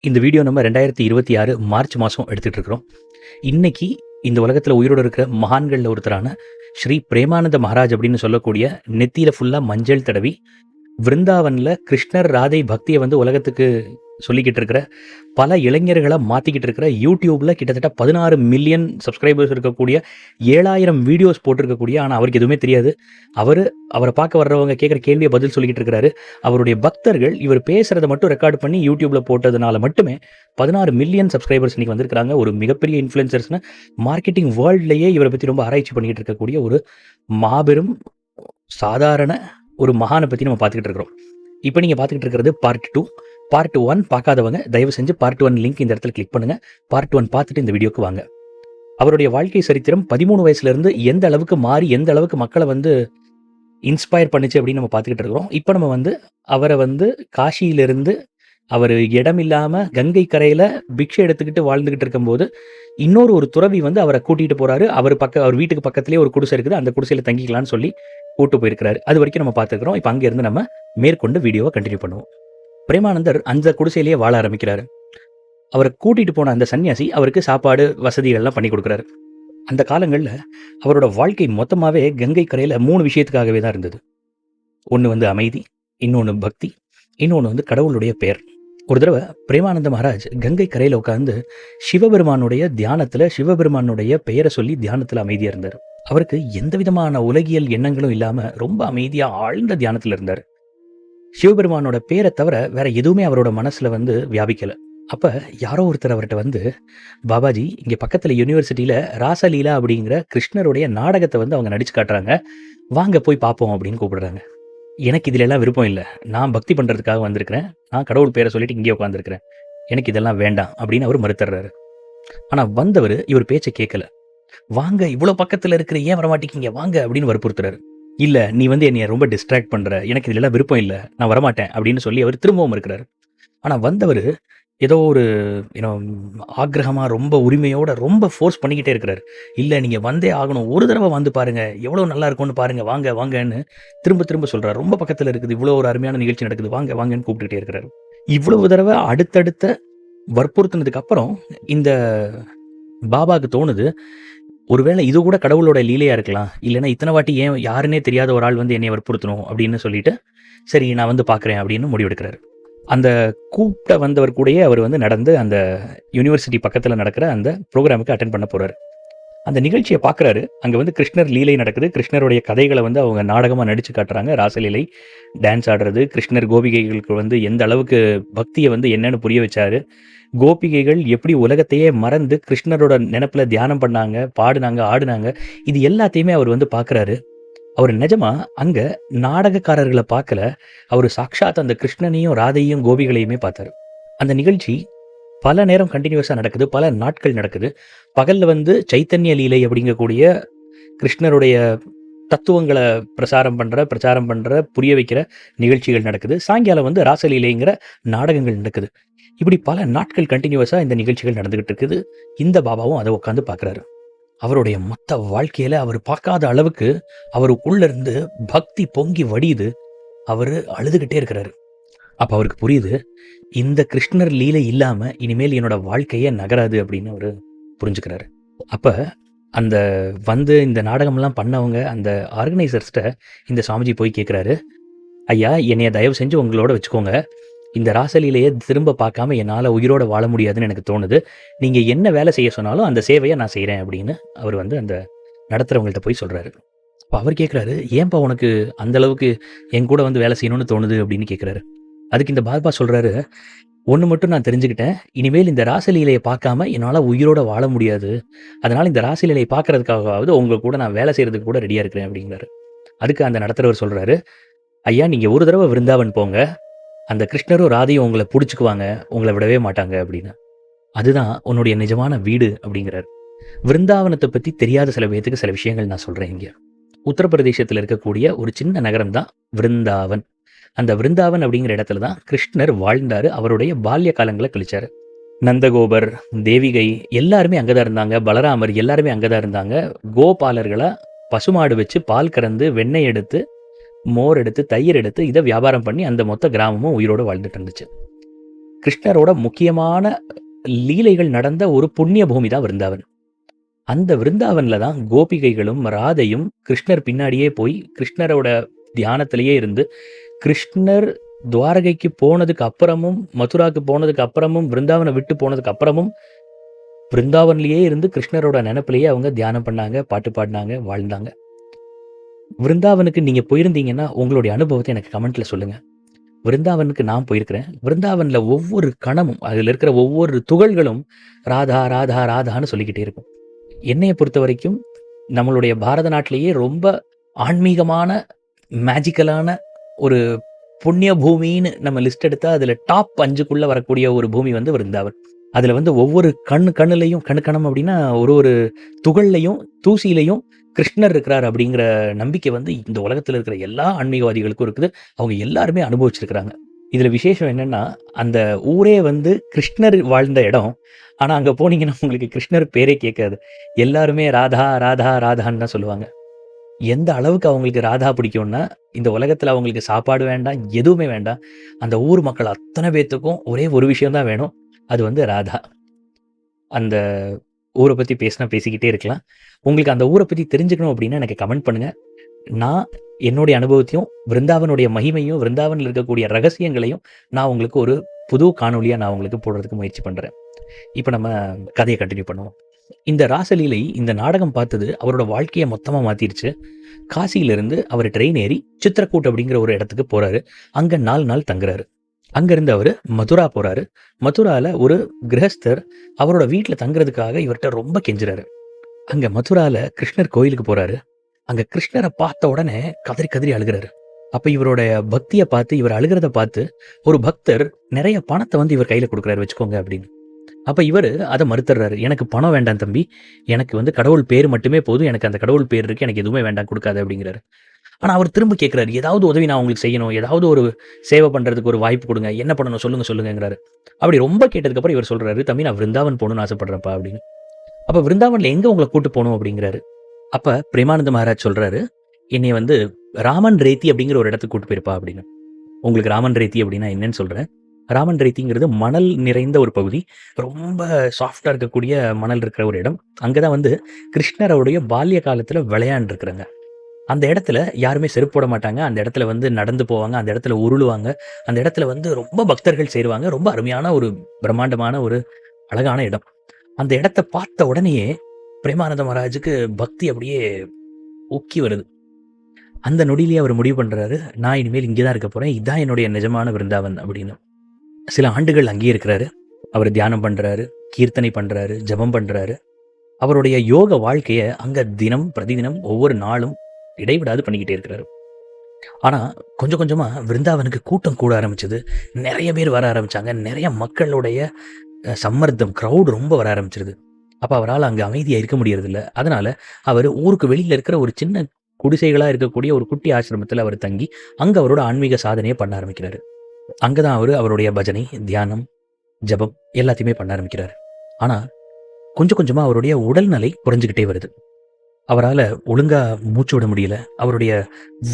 இந்த வீடியோ நம்ம 2026 மார்ச் மாதம் எடுத்துகிட்டு இருக்கிறோம். இன்னைக்கு இந்த உலகத்தில் உயிரோடு இருக்கிற மகான்களில் ஒருத்தரான ஸ்ரீ பிரேமானந்த மகாராஜ் அப்படின்னு சொல்லக்கூடிய நெத்தியில் ஃபுல்லாக மஞ்சள் தடவி விருந்தாவனில் கிருஷ்ணர் ராதை பக்தியை உலகத்துக்கு சொல்லிக்கிட்டு இருக்கிற பல இளைஞர்களை மாற்றிக்கிட்டு இருக்கிற யூடியூப்பில் கிட்டத்தட்ட 16 மில்லியன் சப்ஸ்கிரைபர்ஸ் இருக்கக்கூடிய 7000 வீடியோஸ் போட்டிருக்கக்கூடிய, ஆனால் அவருக்கு எதுவுமே தெரியாது. அவரை பார்க்க வர்றவங்க கேட்குற கேள்வியை பதில் சொல்லிக்கிட்டு இருக்கிறாரு. அவருடைய பக்தர்கள் இவர் பேசுகிறத மட்டும் ரெக்கார்ட் பண்ணி யூடியூப்பில் போட்டதுனால மட்டுமே 16 மில்லியன் சப்ஸ்கிரைபர்ஸ் இன்றைக்கி வந்திருக்கிறாங்க. ஒரு மிகப்பெரிய இன்ஃப்ளூயன்சர்ஸ்னு மார்க்கெட்டிங் வேர்ல்ட்லேயே இவரை பற்றி ரொம்ப ஆராய்ச்சி பண்ணிக்கிட்டு இருக்கக்கூடிய ஒரு மாபெரும் சாதாரண ஒரு மகானை பற்றி நம்ம பார்த்துக்கிட்டு இருக்கிறோம். இப்போ நீங்கள் பார்த்துக்கிட்டு இருக்கிறது பார்ட் 2. பார்ட் 1 பார்க்காதவங்க தயவு செஞ்சு பார்ட் 1 லிங்க் இந்த இடத்துல கிளிக் பண்ணுங்கள். பார்ட் 1 பார்த்துட்டு இந்த வீடியோக்கு வாங்க. அவருடைய வாழ்க்கை சரித்திரம் 13 வயசுலேருந்து எந்த அளவுக்கு மாறி எந்த அளவுக்கு மக்களை இன்ஸ்பயர் பண்ணிச்சு அப்படின்னு நம்ம பார்த்துக்கிட்டு இருக்கிறோம். இப்போ நம்ம அவரை காசியிலிருந்து அவர் இடம் இல்லாமல் கங்கை கரையில் பிக்ஷை எடுத்துக்கிட்டு வாழ்ந்துக்கிட்டு இருக்கும்போது இன்னொரு துறவி அவரை கூட்டிகிட்டு போகிறாரு. அவர் வீட்டுக்கு பக்கத்துலேயே ஒரு குடிசை இருக்குது, அந்த குடிசையில் தங்கிக்கலான்னு சொல்லி கூட்டு போயிருக்கிறாரு. அது வரைக்கும் நம்ம பார்த்துக்கிறோம். இப்போ அங்கேருந்து நம்ம மேற்கொண்டு வீடியோவை கண்டினியூ பண்ணுவோம். பிரேமானந்தர் அந்த குடிசையிலேயே வாழ ஆரம்பிக்கிறாரு. அவரை கூட்டிகிட்டு போன அந்த சன்னியாசி அவருக்கு சாப்பாடு வசதிகள்லாம் பண்ணி கொடுக்குறாரு. அந்த காலங்களில் அவரோட வாழ்க்கை மொத்தமாகவே கங்கை கரையில் 3 விஷயத்துக்காகவே தான் இருந்தது. ஒன்று அமைதி, இன்னொன்று பக்தி, இன்னொன்று கடவுளுடைய பெயர். ஒரு தடவை பிரேமானந்த மகாராஜ் கங்கை கரையில் உட்காந்து சிவபெருமானுடைய தியானத்தில் சிவபெருமானுடைய பெயரை சொல்லி தியானத்தில் அமைதியாக இருந்தார். அவருக்கு எந்த விதமான உலகியல் எண்ணங்களும் இல்லாமல் ரொம்ப அமைதியாக ஆழ்ந்த தியானத்தில் இருந்தார். சிவபெருமானோட பேரை தவிர வேற எதுவுமே அவரோட மனசில் வியாபிக்கலை. அப்போ யாரோ ஒருத்தர் அவர்கிட்ட பாபாஜி, இங்கே பக்கத்தில் யூனிவர்சிட்டியில் ராசலீலா அப்படிங்கிற கிருஷ்ணருடைய நாடகத்தை அவங்க நடிச்சு காட்டுறாங்க, வாங்க போய் பார்ப்போம் அப்படின்னு கூப்பிடுறாங்க. எனக்கு இதில் எல்லாம் விருப்பம் இல்லை, நான் பக்தி பண்ணுறதுக்காக வந்திருக்கிறேன், நான் கடவுள் பேரை சொல்லிட்டு இங்கே உட்காந்துருக்கிறேன், எனக்கு இதெல்லாம் வேண்டாம் அப்படின்னு அவர் மறுத்துறாரு. ஆனால் வந்தவர் இவர் பேச்சை கேட்கல. வாங்க, இவ்வளோ பக்கத்தில் இருக்கிற, ஏன் வரமாட்டேங்கிங்க, வாங்க அப்படின்னு வற்புறுத்துறாரு. இல்லை, நீ என்னைய ரொம்ப டிஸ்ட்ராக்ட் பண்ணுற, எனக்கு இதெல்லாம் விருப்பம் இல்லை, நான் வரமாட்டேன் அப்படின்னு சொல்லி அவர் திரும்பவும் இருக்கிறார். ஆனால் வந்தவர் ஏதோ ஒரு ஆக்ரகமாக ரொம்ப உரிமையோட ரொம்ப ஃபோர்ஸ் பண்ணிக்கிட்டே இருக்கிறார். இல்லை, நீங்கள் வந்தே ஆகணும், ஒரு தடவை வந்து பாருங்கள், எவ்வளோ நல்லா இருக்கும்னு பாருங்கள், வாங்க வாங்கன்னு திரும்ப திரும்ப சொல்கிறார். ரொம்ப பக்கத்தில் இருக்குது, இவ்வளோ ஒரு அருமையான நிகழ்ச்சி நடக்குது, வாங்க வாங்கன்னு கூப்பிட்டுக்கிட்டே இருக்கிறார். இவ்வளவு தடவை அடுத்தடுத்த வற்புறுத்தினதுக்கு அப்புறம் இந்த பாபாவுக்கு தோணுது, ஒருவேளை இது கூட கடவுளோட லீலையா இருக்கலாம், இல்லைன்னா இத்தனை வாட்டி ஏன் யாருன்னே தெரியாத ஒரு ஆள் என்னை வற்புறுத்தணும் அப்படின்னு சொல்லிட்டு, சரி நான் பார்க்குறேன் அப்படின்னு முடிவெடுக்கிறாரு. அந்த கூப்பிட்ட வந்தவர் கூடயே அவர் நடந்து அந்த யூனிவர்சிட்டி பக்கத்தில் நடக்கிற அந்த ப்ரோக்ராமுக்கு அட்டென்ட் பண்ண போகிறாரு. அந்த நிகழ்ச்சியை பார்க்குறாரு. அங்கே கிருஷ்ணர் லீலை நடக்குது. கிருஷ்ணருடைய கதைகளை அவங்க நாடகமாக நடித்து காட்டுறாங்க. ராசலீலை, டான்ஸ் ஆடுறது, கிருஷ்ணர் கோபிகைகளுக்கு எந்த அளவுக்கு பக்தியை என்னன்னு புரிய வச்சாரு, கோபிகைகள் எப்படி உலகத்தையே மறந்து கிருஷ்ணரோட நினைப்பில் தியானம் பண்ணாங்க, பாடுனாங்க, ஆடுனாங்க, இது எல்லாத்தையுமே அவர் பார்க்குறாரு. அவர் நிஜமா அங்கே நாடகக்காரர்களை பார்க்கல, அவர் சாக்ஷாத் அந்த கிருஷ்ணனையும் ராதையும் கோபிகளையுமே பார்த்தாரு. அந்த நிகழ்ச்சி பல நேரம் கண்டினியூஸாக நடக்குது, பல நாட்கள் நடக்குது. பகலில் சைத்தன்ய லீலை அப்படிங்கக்கூடிய கிருஷ்ணருடைய தத்துவங்களை பிரச்சாரம் பண்ணுற புரிய வைக்கிற நிகழ்ச்சிகள் நடக்குது. சாயங்காலம் ராசலீலைங்கிற நாடகங்கள் நடக்குது. இப்படி பல நாட்கள் கண்டினியூஸாக இந்த நிகழ்ச்சிகள் நடந்துகிட்டு இருக்குது. இந்த பாபாவும் அதை உட்காந்து பார்க்குறாரு. அவருடைய மொத்த வாழ்க்கையில் அவர் பார்க்காத அளவுக்கு அவருக்குள்ளேருந்து பக்தி பொங்கி வடியுது. அவர் அழுதுகிட்டே இருக்கிறாரு. அப்போ அவருக்கு புரியுது, இந்த கிருஷ்ணர் லீலை இல்லாமல் இனிமேல் என்னோட வாழ்க்கையே நகராது அப்படின்னு அவர் புரிஞ்சுக்கிறாரு. அப்போ அந்த இந்த நாடகம்லாம் பண்ணவங்க அந்த ஆர்கனைசர்ஸ்கிட்ட இந்த சாமிஜி போய் கேட்குறாரு, ஐயா, என்னைய தயவு செஞ்சு உங்களோட வச்சுக்கோங்க, இந்த ராசலீலையை திரும்ப பார்க்காம என்னால் உயிரோடு வாழ முடியாதுன்னு எனக்கு தோணுது, நீங்கள் என்ன வேலை செய்ய சொன்னாலும் அந்த சேவையை நான் செய்கிறேன் அப்படின்னு அவர் அந்த நடத்துகிறவங்கள்ட்ட போய் சொல்கிறாரு. அப்போ அவர் கேட்குறாரு, ஏன்பா உனக்கு அந்தளவுக்கு என் கூட வேலை செய்யணும்னு தோணுது அப்படின்னு கேட்குறாரு. அதுக்கு இந்த பாபா சொல்கிறாரு, ஒன்று மட்டும் நான் தெரிஞ்சுக்கிட்டேன், இனிமேல் இந்த ராசலீலையை பார்க்காம என்னால் உயிரோடு வாழ முடியாது, அதனால் இந்த ராசலீலையை பார்க்கறதுக்காகவாவது உங்கள் கூட நான் வேலை செய்கிறதுக்கு கூட ரெடியாக இருக்கிறேன் அப்படிங்கிறாரு. அதுக்கு அந்த நடத்துகிறவர் சொல்கிறாரு, ஐயா, நீங்கள் ஒரு தடவை விருந்தாவன் போங்க, அந்த கிருஷ்ணரும் ராதையும் உங்களை பிடிச்சிக்குவாங்க, உங்களை விடவே மாட்டாங்க அப்படின்னு. அதுதான் உன்னுடைய நிஜமான வீடு அப்படிங்கிறார். விருந்தாவனத்தை பற்றி தெரியாத சில பேர்த்துக்கு சில விஷயங்கள் நான் சொல்கிறேன். இங்கே உத்தரப்பிரதேசத்தில் இருக்கக்கூடிய ஒரு சின்ன நகரம் தான் விருந்தாவன். அந்த விருந்தாவன் அப்படிங்கிற இடத்துல தான் கிருஷ்ணர் வாழ்ந்தார், அவருடைய பால்ய காலங்களை கழிச்சார். நந்தகோபர், தேவிகை எல்லாருமே அங்கே தான் இருந்தாங்க, பலராமர் எல்லாருமே அங்கே தான் இருந்தாங்க. கோபாலர்களை பசுமாடு வச்சு பால் கறந்து வெண்ணெய் எடுத்து மோர் எடுத்து தயிர் எடுத்து இதை வியாபாரம் பண்ணி அந்த மொத்த கிராமமும் உயிரோடு வாழ்ந்துட்டு இருந்துச்சு. கிருஷ்ணரோட முக்கியமான லீலைகள் நடந்த ஒரு புண்ணிய பூமி தான் விருந்தாவன். அந்த விருந்தாவன்ல தான் கோபிகைகளும் ராதையும் கிருஷ்ணர் பின்னாடியே போய் கிருஷ்ணரோட தியானத்திலேயே இருந்து, கிருஷ்ணர் துவாரகைக்கு போனதுக்கு அப்புறமும், மதுராக்கு போனதுக்கு அப்புறமும், விருந்தாவனை விட்டு போனதுக்கு அப்புறமும், விருந்தாவன்லயே இருந்து கிருஷ்ணரோட நினைப்பிலேயே அவங்க தியானம் பண்ணாங்க, பாட்டு பாடினாங்க, வாழ்ந்தாங்க. விருந்தாவனுக்கு நீங்க போயிருந்தீங்கன்னா உங்களுடைய அனுபவத்தை எனக்கு கமெண்ட்ல சொல்லுங்க. விருந்தாவனுக்கு நான் போயிருக்கிறேன். விருந்தாவன்ல ஒவ்வொரு கணமும், அதுல இருக்கிற ஒவ்வொரு துகள்களும் ராதா ராதா ராதான்னு சொல்லிக்கிட்டே இருக்கும். என்னைய பொறுத்த வரைக்கும் நம்மளுடைய பாரத நாட்டிலேயே ரொம்ப ஆன்மீகமான, மேஜிக்கலான ஒரு புண்ணிய பூமின்னு நம்ம லிஸ்ட் எடுத்தா அதுல டாப் 5க்குள்ள வரக்கூடிய ஒரு பூமி வந்து விருந்தாவன். அதுல வந்து ஒவ்வொரு கண்ணுலையும் கணம் அப்படின்னா ஒரு துகள்லையும் தூசியிலையும் கிருஷ்ணர் இருக்கிறார் அப்படிங்கிற நம்பிக்கை வந்து இந்த உலகத்துல இருக்கிற எல்லா ஆன்மீகவாதிகளுக்கும் இருக்குது. அவங்க எல்லாருமே அனுபவிச்சிருக்கிறாங்க. இதுல விசேஷம் என்னன்னா, அந்த ஊரே வந்து கிருஷ்ணர் வாழ்ந்த இடம். ஆனா அங்க போனீங்கன்னா உங்களுக்கு கிருஷ்ணர் பேரே கேட்காது. எல்லாருமே ராதா ராதா ராதான்னு தான் சொல்லுவாங்க. எந்த அளவுக்கு அவங்களுக்கு ராதா பிடிக்கும்னா, இந்த உலகத்துல அவங்களுக்கு சாப்பாடு வேண்டாம், எதுவுமே வேண்டாம். அந்த ஊர் மக்கள் அத்தனை பேத்துக்கும் ஒரே ஒரு விஷயம் தான் வேணும். அது வந்து ராதா. அந்த ஊரை பத்தி பேசினா பேசிக்கிட்டே இருக்கலாம். உங்களுக்கு அந்த ஊரை பத்தி தெரிஞ்சுக்கணும் அப்படின்னா எனக்கு கமெண்ட் பண்ணுங்க. நான் என்னுடைய அனுபவத்தையும், விருந்தாவனுடைய மகிமையும், விருந்தாவனில் இருக்கக்கூடிய ரகசியங்களையும் நான் உங்களுக்கு ஒரு புது காணொலியா நான் உங்களுக்கு போடுறதுக்கு முயற்சி பண்றேன். இப்ப நம்ம கதையை கண்டினியூ பண்ணுவோம். இந்த ராசலீலை, இந்த நாடகம் பார்த்தது அவரோட வாழ்க்கையை மொத்தமா மாத்திருச்சு. காசியிலிருந்து அவர் ட்ரெயின் ஏறி சித்திரக்கூட் அப்படிங்கிற ஒரு இடத்துக்கு போறாரு. அங்க 4 நாள் தங்குறாரு. அங்கிருந்து அவரு மதுரா போறாரு. மதுரால ஒரு கிரகஸ்தர் அவரோட வீட்டுல தங்குறதுக்காக இவர்கிட்ட ரொம்ப கெஞ்சுறாரு. அங்க மதுரால கிருஷ்ணர் கோயிலுக்கு போறாரு. அங்க கிருஷ்ணரை பார்த்த உடனே கதறி கதறி அழுகிறாரு. அப்ப இவருடைய பக்தியை பார்த்து, இவர் அழுகிறத பார்த்து ஒரு பக்தர் நிறைய பணத்தை வந்து இவர் கையில கொடுக்குறாரு, வச்சுக்கோங்க அப்படின்னு. அப்ப இவரு அதை மறுத்துறாரு. எனக்கு பணம் வேண்டாம் தம்பி, எனக்கு வந்து கடவுள் பேர் மட்டுமே போதும், எனக்கு அந்த கடவுள் பேர் இருக்கு, எனக்கு எதுவுமே வேண்டாம், கொடுக்காது அப்படிங்கிறாரு. ஆனா அவர் திரும்ப கேட்கிறாரு, ஏதாவது உதவி நான் உங்களுக்கு செய்யணும், ஏதாவது ஒரு சேவை பண்றதுக்கு ஒரு வாய்ப்பு கொடுங்க, என்ன பண்ணணும் சொல்லுங்கிறாரு. அப்படி ரொம்ப கேட்டதுக்கு அப்புறம் இவர் சொல்றாரு, தம்பி நான் விருந்தாவன் போகணும்னு ஆசைப்படுறேன்ப்பா அப்படின்னு. அப்ப விருந்தாவன்ல எங்க உங்களை கூட்டு போகணும் அப்படிங்கிறாரு. அப்ப பிரேமானந்த மகாராஜ் சொல்றாரு, என்னை வந்து ராமன் ரேத்தி அப்படிங்கிற ஒரு இடத்துக்கு கூட்டு போயிருப்பா அப்படின்னு. உங்களுக்கு ராமன் ரேத்தி அப்படின்னா என்னன்னு சொல்றேன். ராமன் ரேத்திங்கிறது மணல் நிறைந்த ஒரு பகுதி, ரொம்ப சாஃப்டா இருக்கக்கூடிய மணல் இருக்கிற ஒரு இடம். அங்கதான் வந்து கிருஷ்ணருடைய பால்ய காலத்துல விளையாண்டு இருக்கிறாங்க. அந்த இடத்துல யாருமே செருப்பு போட மாட்டாங்க. அந்த இடத்துல வந்து நடந்து போவாங்க, அந்த இடத்துல உருளுவாங்க, அந்த இடத்துல வந்து ரொம்ப பக்தர்கள் சேருவாங்க. ரொம்ப அருமையான ஒரு பிரம்மாண்டமான ஒரு அழகான இடம். அந்த இடத்த பார்த்த உடனேயே பிரேமானந்த மகாராஜுக்கு பக்தி அப்படியே ஊக்கி வருது. அந்த நொடியிலேயே அவர் முடிவு பண்றாரு, நான் இனிமேல் இங்கேதான் இருக்க போறேன், இதுதான் என்னுடைய நிஜமான விருந்தாவன் அப்படின்னு. சில ஆண்டுகள் அங்கேயே இருக்கிறாரு. அவர் தியானம் பண்றாரு, கீர்த்தனை பண்றாரு, ஜபம் பண்றாரு. அவருடைய யோக வாழ்க்கைய அங்க தினம் பிரதிதினம் ஒவ்வொரு நாளும் இடைவிடாது பண்ணிக்கிட்டே இருக்கிறாரு. ஆனா கொஞ்சம் கொஞ்சமா விருந்தாவனுக்கு கூட்டம் கூட ஆரம்பிச்சது. நிறைய பேர் வர ஆரம்பிச்சாங்க. நிறைய மக்களுடைய சம்மர்த்தம், கிரௌட் ரொம்ப வர ஆரம்பிச்சிருது. அப்ப அவரால் அங்க அமைதியா இருக்க முடியறது இல்ல. அதனால அவர் ஊருக்கு வெளியில இருக்கிற ஒரு சின்ன குடிசைகளா இருக்கக்கூடிய ஒரு குட்டி ஆசிரமத்துல அவர் தங்கி அங்க அவரோட ஆன்மீக சாதனையை பண்ண ஆரம்பிக்கிறாரு. அங்கதான் அவருடைய பஜனை, தியானம், ஜபம் எல்லாத்தையுமே பண்ண ஆரம்பிக்கிறாரு. ஆனா கொஞ்சம் கொஞ்சமா அவருடைய உடல்நிலை குறைஞ்சுக்கிட்டே வருது. அவரால் ஒழுங்கா மூச்சு விட முடியல. அவருடைய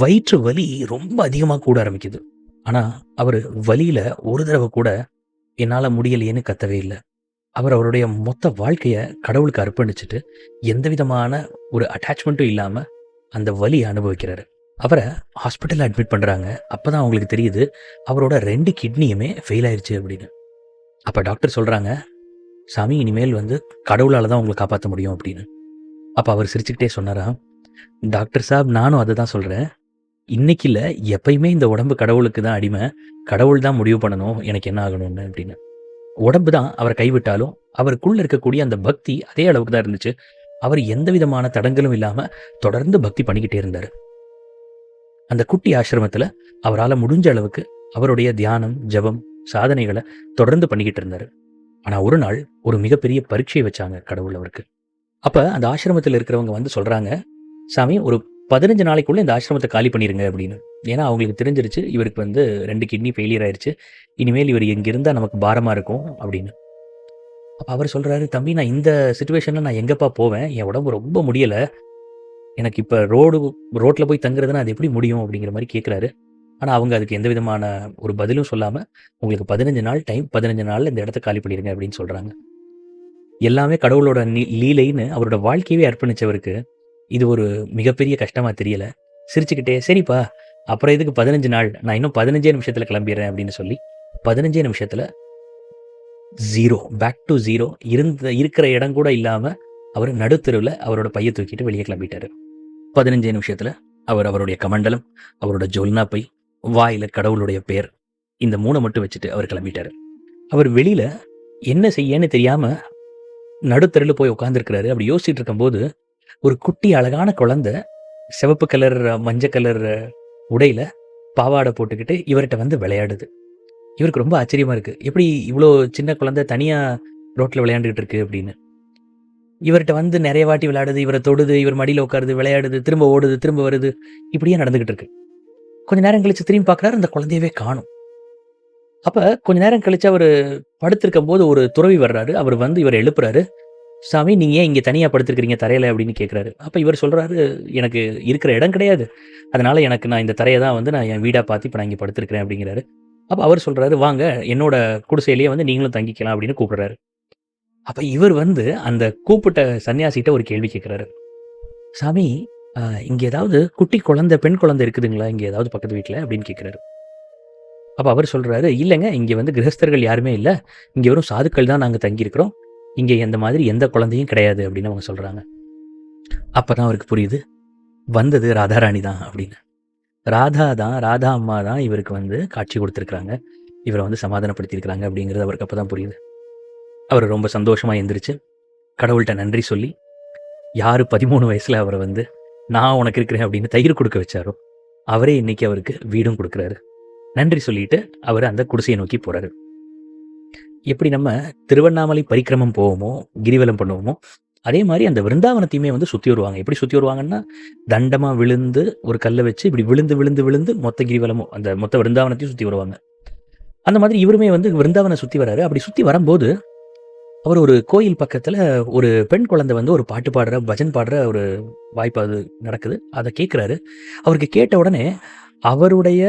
வயிற்று வலி ரொம்ப அதிகமா கூட ஆரம்பிக்குது. ஆனா அவர் வலியில ஒரு தடவை கூட என்னால முடியலையேன்னு கத்தவே இல்லை. அவருடைய மொத்த வாழ்க்கைய கடவுளுக்கு அர்ப்பணிச்சுட்டு எந்த விதமான ஒரு அட்டாச்மெண்ட்டும் இல்லாம அந்த வலியை அனுபவிக்கிறாரு. அவரை ஹாஸ்பிட்டல்ல அட்மிட் பண்றாங்க. அப்பதான் அவங்களுக்கு தெரியுது அவரோட 2 கிட்னியுமே ஃபெயில் ஆயிருச்சு அப்படின்னு. அப்ப டாக்டர் சொல்றாங்க, சாமி இனிமேல் வந்து கடவுளால தான் உங்களை காப்பாற்ற முடியும் அப்படின்னு. அப்ப அவர் சிரிச்சுக்கிட்டே சொன்னாரா, டாக்டர் சாப் நானும் அதை தான் சொல்றேன். இன்னைக்கு இல்ல, எப்பயுமே இந்த உடம்பு கடவுளுக்கு தான் அடிமை. கடவுள் தான் முடிவு பண்ணணும் எனக்கு என்ன ஆகணும்னு அப்படின்னு. உடம்பு தான் அவரை கைவிட்டாலும் அவருக்குள்ள இருக்கக்கூடிய அந்த பக்தி அதே அளவுக்கு தான் இருந்துச்சு. அவர் எந்த விதமான தடங்களும் இல்லாம தொடர்ந்து பக்தி பண்ணிக்கிட்டே இருந்தாரு. அந்த குட்டி ஆசிரமத்துல அவரால் முடிஞ்ச அளவுக்கு அவருடைய தியானம், ஜபம், சாதனைகளை தொடர்ந்து பண்ணிக்கிட்டு இருந்தாரு. ஆனா ஒரு நாள் ஒரு மிகப்பெரிய பரீட்சை வச்சாங்க கடவுள் அவருக்கு. அப்ப அந்த ஆசிரமத்தில் இருக்கிறவங்க வந்து சொல்றாங்க, சாமி ஒரு 15 நாளைக்குள்ள இந்த ஆசிரமத்தை காலி பண்ணிருங்க அப்படின்னு. ஏன்னா அவங்களுக்கு தெரிஞ்சிருச்சு இவருக்கு வந்து 2 கிட்னி ஃபெயிலியர் ஆயிருச்சு, இனிமேல் இவர் இங்க இருந்தா நமக்கு பாரமா இருக்கும் அப்படின்னு. அப்ப அவர் சொல்றாரு, தம்பி நான் இந்த சிச்சுவேஷன்ல நான் எங்கப்பா போவேன், என் உடம்பு ரொம்ப முடியல, எனக்கு இப்ப ரோட்ல போய் தங்குறதுன்னா அது எப்படி முடியும் அப்படிங்கிற மாதிரி கேட்கிறாரு. ஆனா அவங்க அதுக்கு எந்த விதமான ஒரு பதிலும் சொல்லாம, உங்களுக்கு 15 நாள் டைம். 15 நாள்ல இந்த இடத்த காலி பண்ணிருங்க அப்படின்னு சொல்றாங்க. எல்லாமே கடவுளோட லீலைன்னு அவரோட வாழ்க்கையவே அர்ப்பணிச்சவருக்கு, இது ஒரு மிகப்பெரிய கஷ்டமா தெரியல. சிரிச்சுக்கிட்டே, "சரிப்பா, அப்புறம் எதுக்கு 15 நாள்? நான் இன்னும் 15 நிமிஷத்துல கிளம்பிர்றேன்" அப்படின்னு சொல்லி 15 நிமிஷத்துல 0 பேக் டூ 0 இருக்கிற இடம் கூட இல்லாம, அவரு நடுத்தெருவுல அவரோட பைய தூக்கிட்டு வெளிய கிளம்பிட்டாரு. 15 நிமிஷத்துல அவருடைய கமண்டலம், அவரோட ஜொல்னா பை, வாயில கடவுளுடைய பெயர், இந்த 3 மட்டும் வச்சுட்டு அவர் கிளம்பிட்டாரு. அவர் வெளியில என்ன செய்யன்னு தெரியாம நடுத்தெருவுல போய் உட்கார்ந்திருக்கிறாரு. அப்படி யோசிச்சுட்டு இருக்கும்போது, ஒரு குட்டி அழகான குழந்தை சிவப்பு கலர், மஞ்ச கலர் உடையில பாவாடை போட்டுக்கிட்டு இவர்ட்ட வந்து விளையாடுது. இவருக்கு ரொம்ப ஆச்சரியமா இருக்கு. எப்படி இவ்ளோ சின்ன குழந்தை தனியா ரோட்ல விளையாண்டுகிட்டு இருக்கு அப்படின்னு. இவர்ட்ட வந்து நெறைய வாட்டி விளையாடுது, இவர தொடுது, இவர் மடியில உட்காருது, விளையாடுது, திரும்ப ஓடுது, திரும்ப வருது. இப்படியே நடந்துகிட்டு இருக்கு. கொஞ்ச நேரம் கழிச்சு திரும்பி பார்க்குறாரு, அந்த குழந்தையவே காணோம். அப்ப கொஞ்ச நேரம் கழிச்சு அவரு படுத்திருக்கும்போது ஒரு துறவி வர்றாரு. அவர் வந்து இவர எழுப்புறாரு. "சாமி, நீங்க ஏன் இங்க தனியா படுத்திருக்கிறீங்க தரையில?" அப்படின்னு கேட்குறாரு. அப்ப இவர் சொல்றாரு, "எனக்கு இருக்கிற இடம் கிடையாது. அதனால நான் இந்த தரைய தான் வந்து நான் என் வீடா பார்த்து இப்ப நான் இங்க படுத்திருக்கிறேன்" அப்படிங்கிறாரு. அப்ப அவர் சொல்றாரு, "வாங்க, என்னோட குடிசையிலேயே வந்து நீங்களும் தங்கிக்கலாம்" அப்படின்னு கூப்பிடுறாரு. அப்ப இவர் வந்து அந்த கூப்பிட்ட சன்னியாசிட்ட ஒரு கேள்வி கேட்குறாரு. "சாமி, அ இங்க ஏதாவது குட்டி குழந்தை, பெண் குழந்தை இருக்குதுங்களா? இங்க ஏதாவது பக்கத்து வீட்ல?" அப்படின்னு கேட்குறாரு. அப்ப அவர் சொல்றாரு, "இல்லங்க, இங்க வந்து கிரகஸ்தர்கள் யாருமே இல்ல. இங்க வெறும் சாதுக்கள் தான் நாங்க தங்கியிருக்கிறோம். இங்க இந்த மாதிரி எந்த குழந்தையும் கிடையாது" அப்படின்னு அவங்க சொல்றாங்க. அப்பதான் அவருக்கு புரியுது, வந்தது ராதாராணி தான் அப்படின்னு. ராதா அம்மா தான் இவருக்கு வந்து காட்சி குடுத்துருக்காங்க. இவர வந்து சமாதானப்படுத்தியிருக்கிறாங்க அப்படிங்கிறது அவருக்கு அப்பதான் புரியுது. அவரு ரொம்ப சந்தோஷமா எந்திரிச்சு, கடவுள்ட்ட நன்றி சொல்லி, யாரு 13 வயசுல அவர வந்து, "நான் உனக்கு இருக்கிறேன்" அப்படின்னு தயிர் குடுக்க வச்சாரோ, அவரே இன்னைக்கு அவருக்கு வீடும் குடுக்குறாரு. நன்றி சொல்லிட்டு அவரு அந்த குடிசைய நோக்கி போறாரு. எப்படி நம்ம திருவண்ணாமலை பரிக்கிரமம் போவோமோ, கிரிவலம் பண்ணுவோமோ, அதே மாரி அந்த விருந்தாவனத்தையுமே வந்து சுத்தி வருவாங்க. எப்படி சுத்தி வருவாங்கன்னா, தண்டமா விழுந்து ஒரு கல்ல வச்சு இப்படி விழுந்து, விழுந்து, விழுந்து மொத்த கிரிவலமும், அந்த மொத்த விருந்தாவனத்தையும் சுத்தி வருவாங்க. அந்த மாதிரி இவருமே வந்து விருந்தாவன சுத்தி வராரு. அப்படி சுத்தி வரம்போது, அவர் ஒரு கோயில் பக்கத்துல ஒரு பெண் குழந்தை வந்து ஒரு பாட்டு பாடுற, பஜன் பாடுற ஒரு வாய்ப்பு அது நடக்குது. அத கேட்கிறாரு. அவருக்கு கேட்ட உடனே, அவருடைய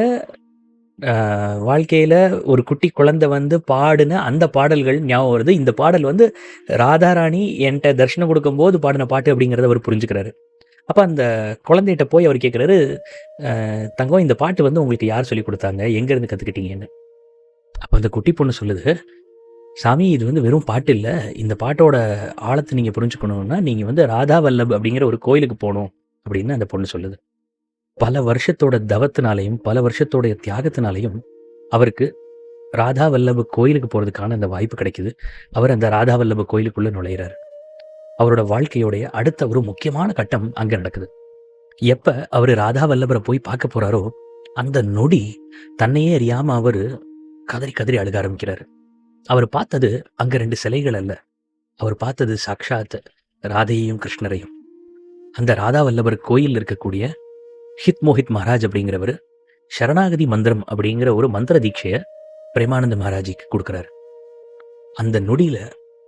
வாழ்க்கையில ஒரு குட்டி குழந்தை வந்து பாடுன அந்த பாடல்கள் ஞாபகம் வருது. இந்த பாடல் வந்து ராதாராணி என்ட்ட தரிசனம் குடுக்கும்போது பாடுன பாட்டு அப்படிங்கிறத அவரு புரிஞ்சுக்கிறாரு. அப்ப அந்த குழந்தைட்ட போய் அவரு கேட்கிறாரு, "தங்கம், இந்த பாட்டு வந்து உங்களுக்கு யார் சொல்லிக் குடுத்தாங்க? எங்கேருந்து கத்துக்கிட்டீங்கன்னு?" அப்ப அந்த குட்டி பொண்ணு சொல்லுது, "சாமி, இது வந்து வெறும் பாட்டு இல்ல. இந்த பாட்டோட ஆழத்த நீங்க புரிஞ்சுக்கணும்னா, நீங்க வந்து ராதா வல்லப் அப்படிங்கிற ஒரு கோயிலுக்கு போணும்" அப்படின்னு அந்த பொண்ணு சொல்லுது. பல வருஷத்தோட தவத்தினாலயும், பல வருஷத்தோடைய தியாகத்தினாலயும் அவருக்கு ராதா வல்லப கோயிலுக்கு போறதுக்கான அந்த வாய்ப்பு கிடைக்குது. அவர் அந்த ராதா வல்லப கோயிலுக்குள்ள நுழையிறாரு. அவரோட வாழ்க்கையோடைய அடுத்த ஒரு முக்கியமான கட்டம் அங்க நடக்குது. எப்ப அவரு ராதா வல்லபர போய் பார்க்க போறாரோ, அந்த நொடி தன்னையே அறியாம அவரு கதறி கதறி அழுக ஆரம்பிக்கிறாரு. அவர் பார்த்தது அங்க 2 சிலைகள் அல்ல. அவர் பார்த்தது சாக்ஷாத் ராதையையும், கிருஷ்ணரையும். அந்த ராதா வல்லபர் கோயில்ல இருக்கக்கூடிய ஹித் மோஹித் மகாராஜ் அப்படிங்கிறவரு, சரணாகதி மந்திரம் அப்படிங்கிற ஒரு மந்திர தீட்சைய பிரேமானந்த மகாராஜுக்கு குடுக்குறாரு. அந்த நொடியில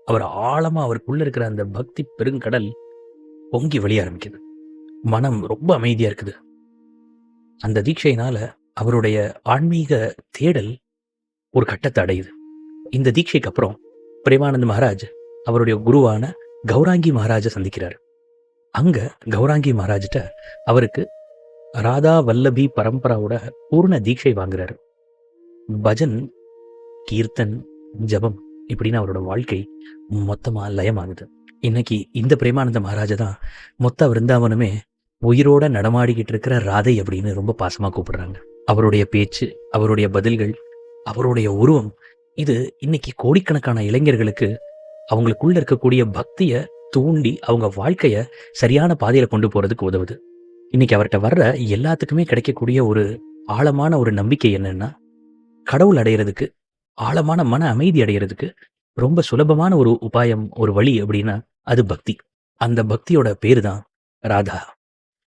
அவர் ஆழமா அவருக்குள்ள இருக்கிற அந்த பக்தி பெருங்கடல் பொங்கி வெளிய ஆரம்பிக்குது. மனம் ரொம்ப அமைதியா இருக்குது. அந்த தீட்சையினால அவருடைய ஆன்மீக தேடல் ஒரு கட்டத்த அடையுது. இந்த தீட்சைக்கு அப்புறம் பிரேமானந்த் மகாராஜ் அவருடைய குருவான கௌராங்கி மகாராஜ சந்திக்கிறாரு. அங்க கௌராங்கி மகாராஜ்ட்ட அவருக்கு ராதா வல்லபி பரம்பராவோட பூர்ண தீட்சை வாங்குறாரு. பஜன், கீர்த்தன், ஜபம் இப்படின்னு அவரோட வாழ்க்கை மொத்தமா லயமாகுது. இன்னைக்கு இந்த பிரேமானந்த மகாராஜ தான் மொத்த விருந்தாவனமே உயிரோட நடமாடிக்கிட்டு இருக்கிற ராதை அப்படின்னு ரொம்ப பாசமா கூப்பிடுறாங்க. அவருடைய பேச்சு, அவருடைய பதில்கள், அவருடைய உருவம், இது இன்னைக்கு கோடிக்கணக்கான இளைஞர்களுக்கு அவங்களுக்குள்ள இருக்கக்கூடிய பக்திய தூண்டி அவங்க வாழ்க்கைய சரியான பாதையில கொண்டு போறதுக்கு உதவுது. இன்னைக்கு அவர்ட்ட வர்ற எல்லாத்துக்குமே கிடைக்கக்கூடிய ஒரு ஆழமான ஒரு நம்பிக்கை என்னன்னா, கடவுள் அடையறதுக்கு, ஆழமான மன அமைதி அடையறதுக்கு ரொம்ப சுலபமான ஒரு உபாயம், ஒரு வழி அப்படின்னா அது பக்தி. அந்த பக்தியோட பேரு தான் ராதா.